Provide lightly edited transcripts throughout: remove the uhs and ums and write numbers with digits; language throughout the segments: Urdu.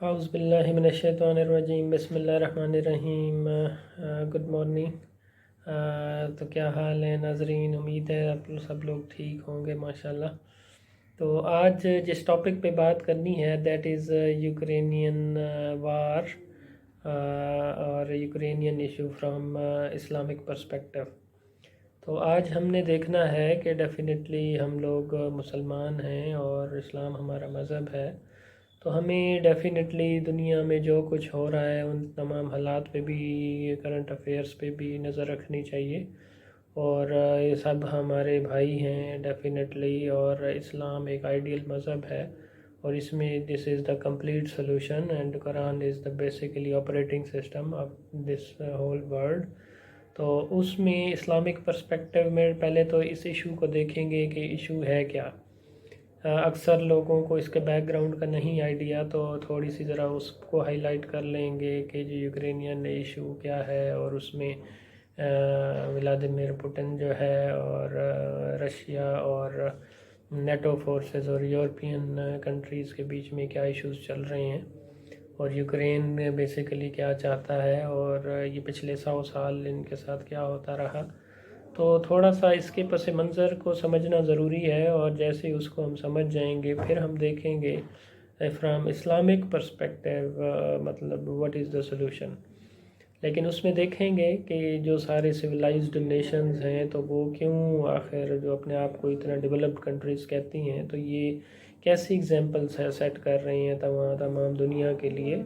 اعوذ باللہ من الشیطان الرجیم، بسم اللہ الرحمن الرحیم۔ Good morning. تو کیا حال ہے ناظرین؟ امید ہے آپ سب لوگ ٹھیک ہوں گے ماشاءاللہ۔ تو آج جس ٹاپک پہ بات کرنی ہے دیٹ از یوکرینین وار اور Ukrainian issue from Islamic perspective. تو آج ہم نے دیکھنا ہے کہ ڈیفینیٹلی ہم لوگ مسلمان ہیں اور اسلام ہمارا مذہب ہے، تو ہمیں ڈیفینیٹلی دنیا میں جو کچھ ہو رہا ہے ان تمام حالات پہ بھی، کرنٹ افیئرس پہ بھی نظر رکھنی چاہیے، اور یہ سب ہمارے بھائی ہیں ڈیفینیٹلی، اور اسلام ایک آئیڈیل مذہب ہے اور اس میں this is the complete solution and Quran is the basically operating system of this whole world. تو اس میں اسلامک پرسپیکٹو میں پہلے تو اس ایشو کو دیکھیں گے کہ ایشو ہے کیا۔ اکثر لوگوں کو اس کے بیک گراؤنڈ کا نہیں آئیڈیا، تو تھوڑی سی ذرا اس کو ہائی لائٹ کر لیں گے کہ جو یوکرینین ایشو کیا ہے، اور اس میں ولادیمیر پوٹن جو ہے اور رشیا اور نیٹو فورسز اور یورپین کنٹریز کے بیچ میں کیا ایشوز چل رہے ہیں، اور یوکرین بیسیکلی کیا چاہتا ہے، اور یہ پچھلے 100 سال ان کے ساتھ کیا ہوتا رہا۔ تو تھوڑا سا اس کے پس منظر کو سمجھنا ضروری ہے، اور جیسے اس کو ہم سمجھ جائیں گے پھر ہم دیکھیں گے فرام اسلامک پرسپیکٹیو مطلب واٹ از دا سولوشن۔ لیکن اس میں دیکھیں گے کہ جو سارے سویلائزڈ نیشنز ہیں تو وہ کیوں آخر جو اپنے آپ کو اتنا ڈیولپڈ کنٹریز کہتی ہیں، تو یہ کیسی ایگزامپلس سیٹ کر رہی ہیں تمام دنیا کے لیے،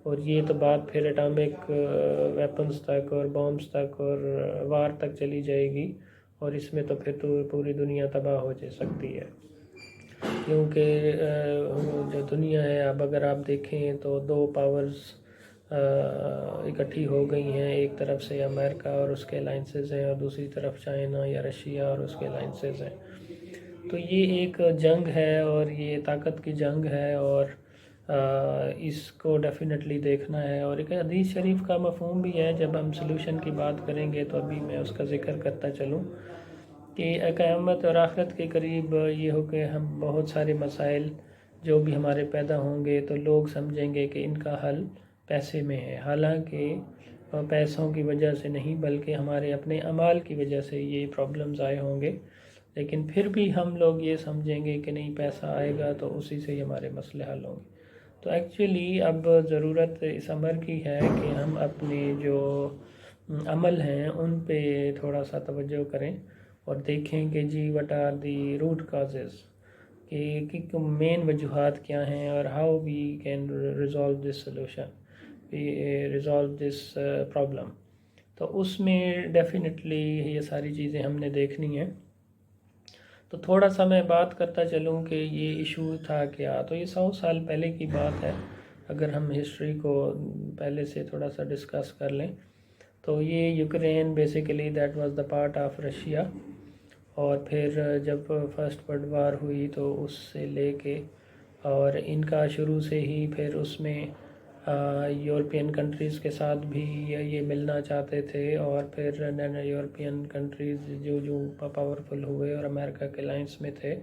اور یہ تو بات پھر اٹامک ویپنز تک اور بامبس تک اور وار تک چلی جائے گی، اور اس میں تو پھر تو پوری دنیا تباہ ہو جا سکتی ہے، کیونکہ جو دنیا ہے اب اگر آپ دیکھیں تو 2 پاورز اکٹھی ہو گئی ہیں، ایک طرف سے امریکہ اور اس کے الائنسز ہیں، اور دوسری طرف چائنا یا رشیا اور اس کے الائنسز ہیں۔ تو یہ ایک جنگ ہے اور یہ طاقت کی جنگ ہے، اور اس کو ڈیفینیٹلی دیکھنا ہے، اور ایک حدیث شریف کا مفہوم بھی ہے جب ہم سلوشن کی بات کریں گے، تو ابھی میں اس کا ذکر کرتا چلوں کہ قیامت اور آخرت کے قریب یہ ہو کہ ہم بہت سارے مسائل جو بھی ہمارے پیدا ہوں گے تو لوگ سمجھیں گے کہ ان کا حل پیسے میں ہے، حالانکہ پیسوں کی وجہ سے نہیں بلکہ ہمارے اپنے اعمال کی وجہ سے یہ پرابلمز آئے ہوں گے، لیکن پھر بھی ہم لوگ یہ سمجھیں گے کہ نہیں پیسہ آئے گا تو اسی سے ہی ہمارے مسئلے حل ہوں گے۔ تو ایکچولی اب ضرورت اس امر کی ہے کہ ہم اپنے جو عمل ہیں ان پہ تھوڑا سا توجہ کریں اور دیکھیں کہ جی what are the root causes, کہ مین وجوہات کیا ہیں، اور how we can resolve this solution, resolve this problem. تو اس میں ڈیفینیٹلی یہ ساری چیزیں ہم نے دیکھنی ہیں۔ تو تھوڑا سا میں بات کرتا چلوں کہ یہ ایشو تھا کیا۔ تو یہ 100 سال پہلے کی بات ہے، اگر ہم ہسٹری کو پہلے سے تھوڑا سا ڈسکس کر لیں تو یہ Ukraine basically that was the part of Russia, اور پھر جب فرسٹ ورلڈ وار ہوئی تو اس سے لے کے اور ان کا شروع سے ہی پھر اس میں یورپین کنٹریز کے ساتھ بھی یہ ملنا چاہتے تھے، اور پھر یورپین کنٹریز جو پاورفل ہوئے اور امریکہ کے الائنس میں تھے،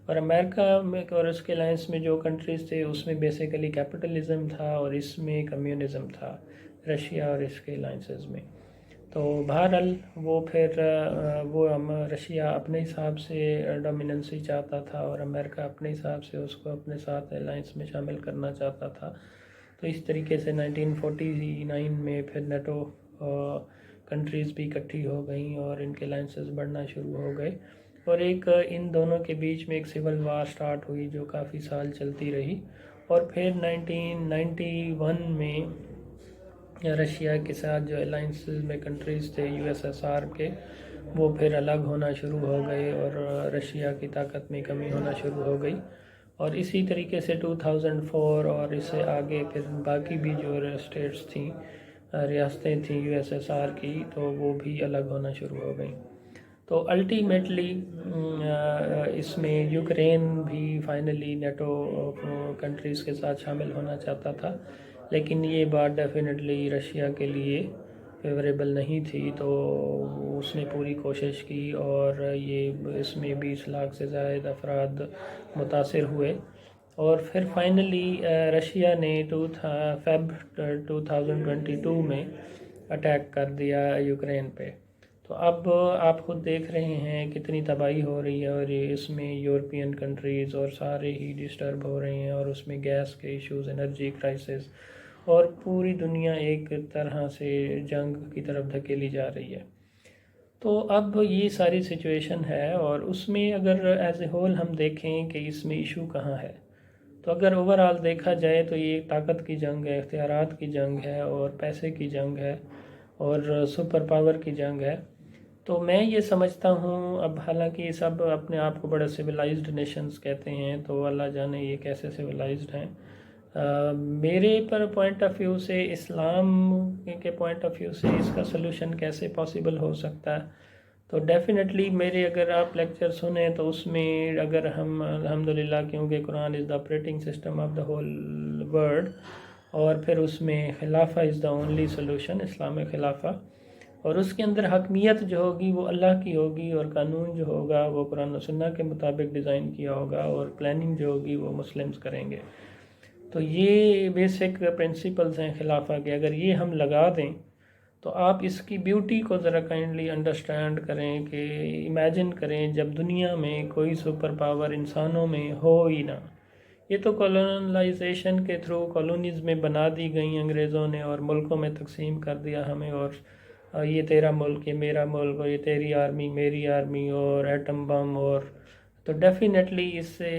اور امریکہ میں اور اس کے الائنس میں جو کنٹریز تھے اس میں بیسیکلی کیپٹلزم تھا اور اس میں کمیونزم تھا، رشیا اور اس کے الائنسز میں۔ تو بہرحال وہ پھر رشیا اپنے حساب سے ڈومیننسی چاہتا تھا اور امریکہ اپنے حساب سے اس کو اپنے ساتھ الائنس میں شامل کرنا چاہتا تھا۔ تو اس طریقے سے 1949 میں پھر نیٹو کنٹریز بھی اکٹھی ہو گئیں اور ان کے الائنسز بڑھنا شروع ہو گئے، اور ایک ان دونوں کے بیچ میں ایک سول وار سٹارٹ ہوئی جو کافی سال چلتی رہی، اور پھر 1991 میں رشیا کے ساتھ جو الائنسز میں کنٹریز تھے یو ایس ایس آر کے، وہ پھر الگ ہونا شروع ہو گئے اور رشیا کی طاقت میں کمی ہونا شروع ہو گئی، اور اسی طریقے سے 2004 اور اس سے آگے پھر باقی بھی جو اسٹیٹس تھیں، ریاستیں تھیں یو ایس ایس آر کی، تو وہ بھی الگ ہونا شروع ہو گئیں۔ تو الٹیمیٹلی اس میں یوکرین بھی فائنلی نیٹو کنٹریز کے ساتھ شامل ہونا چاہتا تھا، لیکن یہ بات ڈیفینیٹلی رشیا کے لیے فیوریبل نہیں تھی، تو اس نے پوری کوشش کی، اور یہ اس میں 20 لاکھ سے زائد افراد متاثر ہوئے، اور پھر فائنلی رشیا نے فیب 2022 میں اٹیک کر دیا یوکرین پہ. تو اب آپ خود دیکھ رہے ہیں کتنی تباہی ہو رہی ہے، اور اس میں یورپین کنٹریز اور سارے ہی ڈسٹرب ہو رہے ہیں، اور اس میں گیس کے ایشوز، انرجی کرائسس، اور پوری دنیا ایک طرح سے جنگ کی طرف دھکیلی جا رہی ہے. تو اب یہ ساری سچویشن ہے، اور اس میں اگر ایز اے ہول ہم دیکھیں کہ اس میں ایشو کہاں ہے، تو اگر اوورآل دیکھا جائے تو یہ طاقت کی جنگ ہے، اختیارات کی جنگ ہے، اور پیسے کی جنگ ہے، اور سپر پاور کی جنگ ہے. تو میں یہ سمجھتا ہوں، اب حالانکہ یہ سب اپنے آپ کو بڑا سویلائزڈ نیشنز کہتے ہیں، تو اللہ جانے یہ کیسے سویلائزڈ ہیں. میرے پر پوائنٹ آف ویو سے، اسلام کے پوائنٹ آف ویو سے اس کا سلوشن کیسے پاسبل ہو سکتا ہے، تو ڈیفینیٹلی میرے اگر آپ لیکچر سنیں تو اس میں اگر ہم الحمدللہ، کیونکہ Quran is the operating system of the whole world, اور پھر اس میں خلافہ از دا اونلی سلوشن، اسلام خلافہ، اور اس کے اندر حکمیت جو ہوگی وہ اللہ کی ہوگی، اور قانون جو ہوگا وہ قرآن و سنہ کے مطابق ڈیزائن کیا ہوگا، اور پلاننگ جو ہوگی وہ مسلمز کریں گے. تو یہ بیسک پرنسپلز ہیں خلافہ کے. اگر یہ ہم لگا دیں تو آپ اس کی بیوٹی کو ذرا کائنڈلی انڈرسٹینڈ کریں کہ امیجن کریں جب دنیا میں کوئی سپر پاور انسانوں میں ہو ہی نہ. یہ تو کولونائزیشن کے تھرو کالونیز میں بنا دی گئیں انگریزوں نے، اور ملکوں میں تقسیم کر دیا ہمیں، اور یہ تیرا ملک، یہ میرا ملک، اور یہ تیری آرمی میری آرمی، اور ایٹم بم، اور تو ڈیفینیٹلی اس سے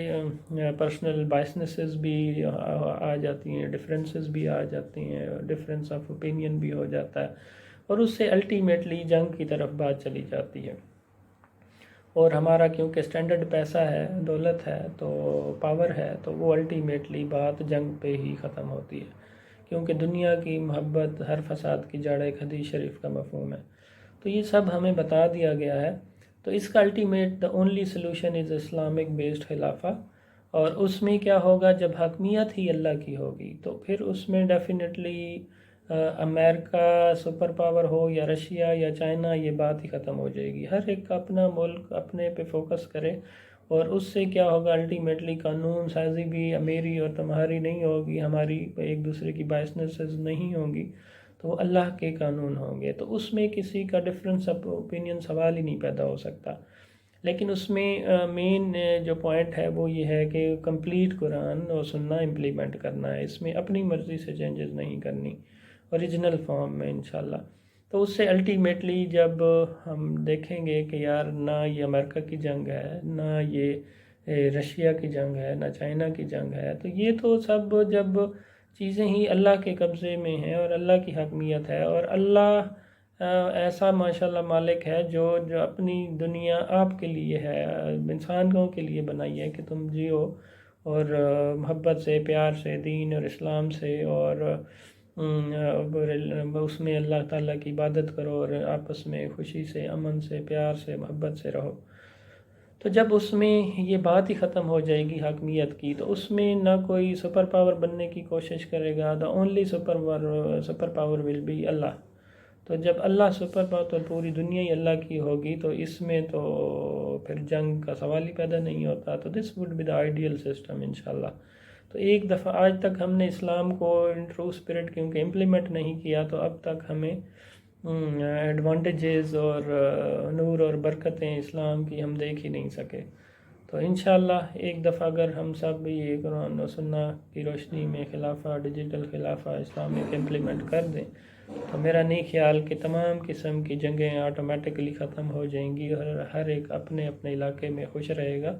پرسنل بائسنسز بھی آ جاتی ہیں، ڈفرینسز بھی آ جاتی ہیں، ڈفرینس آف اوپینین بھی ہو جاتا ہے، اور اس سے الٹیمیٹلی جنگ کی طرف بات چلی جاتی ہے. اور ہمارا کیونکہ سٹینڈرڈ پیسہ ہے، دولت ہے، تو پاور ہے، تو وہ الٹیمیٹلی بات جنگ پہ ہی ختم ہوتی ہے، کیونکہ دنیا کی محبت ہر فساد کی جڑ ایک حدیث شریف کا مفہوم ہے. تو یہ سب ہمیں بتا دیا گیا ہے. تو اس کا ultimate the only solution is Islamic based خلافہ. اور اس میں کیا ہوگا، جب حاکمیت ہی اللہ کی ہوگی تو پھر اس میں ڈیفینیٹلی امریکہ سپر پاور ہو یا رشیا یا چائنا، یہ بات ہی ختم ہو جائے گی. ہر ایک اپنا ملک اپنے پہ فوکس کرے، اور اس سے کیا ہوگا، الٹیمیٹلی قانون سازی بھی میری اور تمہاری نہیں ہوگی، ہماری ایک دوسرے کی بائسنسز نہیں ہوں گی، تو وہ اللہ کے قانون ہوں گے. تو اس میں کسی کا ڈفرینس آف اوپینین سوال ہی نہیں پیدا ہو سکتا. لیکن اس میں مین جو پوائنٹ ہے وہ یہ ہے کہ کمپلیٹ قرآن اور سننا امپلیمنٹ کرنا ہے، اس میں اپنی مرضی سے چینجز نہیں کرنی، اوریجنل فارم میں انشاءاللہ. تو اس سے الٹیمیٹلی جب ہم دیکھیں گے کہ یار نہ یہ امریکہ کی جنگ ہے، نہ یہ رشیا کی جنگ ہے، نہ چائنا کی جنگ ہے، تو یہ تو سب جب چیزیں ہی اللہ کے قبضے میں ہیں اور اللہ کی حاکمیت ہے، اور اللہ ایسا ماشاءاللہ مالک ہے جو اپنی دنیا آپ کے لیے ہے، انسانوں کے لیے بنائی ہے کہ تم جیو، اور محبت سے، پیار سے، دین اور اسلام سے، اور اس میں اللہ تعالیٰ کی عبادت کرو، اور آپس میں خوشی سے، امن سے، پیار سے، محبت سے رہو. تو جب اس میں یہ بات ہی ختم ہو جائے گی حاکمیت کی، تو اس میں نہ کوئی سپر پاور بننے کی کوشش کرے گا. The only super power will be Allah. تو جب اللہ سپر پاور، تو پوری دنیا ہی اللہ کی ہوگی، تو اس میں تو پھر جنگ کا سوال ہی پیدا نہیں ہوتا. تو this would be the ideal system انشاءاللہ. تو ایک دفعہ آج تک ہم نے اسلام کو ان ٹرو اسپرٹ کیونکہ امپلیمنٹ نہیں کیا، تو اب تک ہمیں ایڈوانٹیجز اور نور اور برکتیں اسلام کی ہم دیکھ ہی نہیں سکے. تو انشاءاللہ ایک دفعہ اگر ہم سب یہ قرآن و سنہ کی روشنی میں خلافہ، ڈیجیٹل خلافہ اسلامک امپلیمنٹ کر دیں، تو میرا نہیں خیال کہ تمام قسم کی جنگیں آٹومیٹکلی ختم ہو جائیں گی، اور ہر ایک اپنے اپنے علاقے میں خوش رہے گا،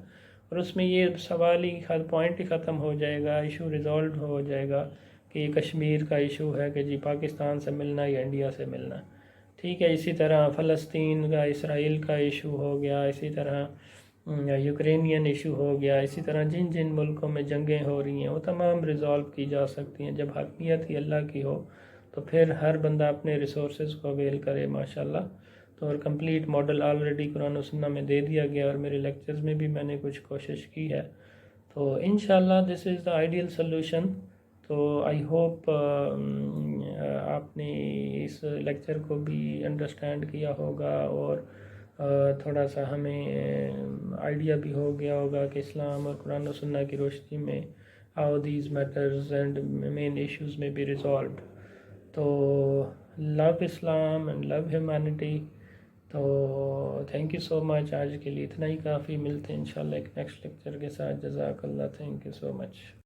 اور اس میں یہ سوال ہی پوائنٹ ہی ختم ہو جائے گا، ایشو ریزالوڈ ہو جائے گا کہ یہ کشمیر کا ایشو ہے کہ جی پاکستان سے ملنا یا انڈیا سے ملنا. ٹھیک ہے، اسی طرح فلسطین کا، اسرائیل کا ایشو ہو گیا، اسی طرح یوکرینین ایشو ہو گیا، اسی طرح جن جن ملکوں میں جنگیں ہو رہی ہیں وہ تمام ریزالو کی جا سکتی ہیں جب حاکمیت ہی اللہ کی ہو. تو پھر ہر بندہ اپنے ریسورسز کو اویل کرے ماشاءاللہ. تو اور کمپلیٹ ماڈل آلریڈی قرآن و سنہ میں دے دیا گیا، اور میرے لیکچرز میں بھی میں نے کچھ کوشش کی ہے. تو انشاءاللہ دس از دا آئیڈیل سلوشن. تو آئی ہوپ آپ نے اس لیکچر کو بھی انڈرسٹینڈ کیا ہوگا، اور تھوڑا سا ہمیں آئیڈیا بھی ہو گیا ہوگا کہ اسلام اور قرآن و سنہ کی روشنی میں how these matters and main issues may be resolved. تو love Islam and love humanity. تو تھینک یو سو مچ، آج کے لیے اتنا ہی کافی، ملتے ہیں انشاءاللہ ایک نیکسٹ لیکچر کے ساتھ. جزاک اللہ، تھینک یو سو مچ.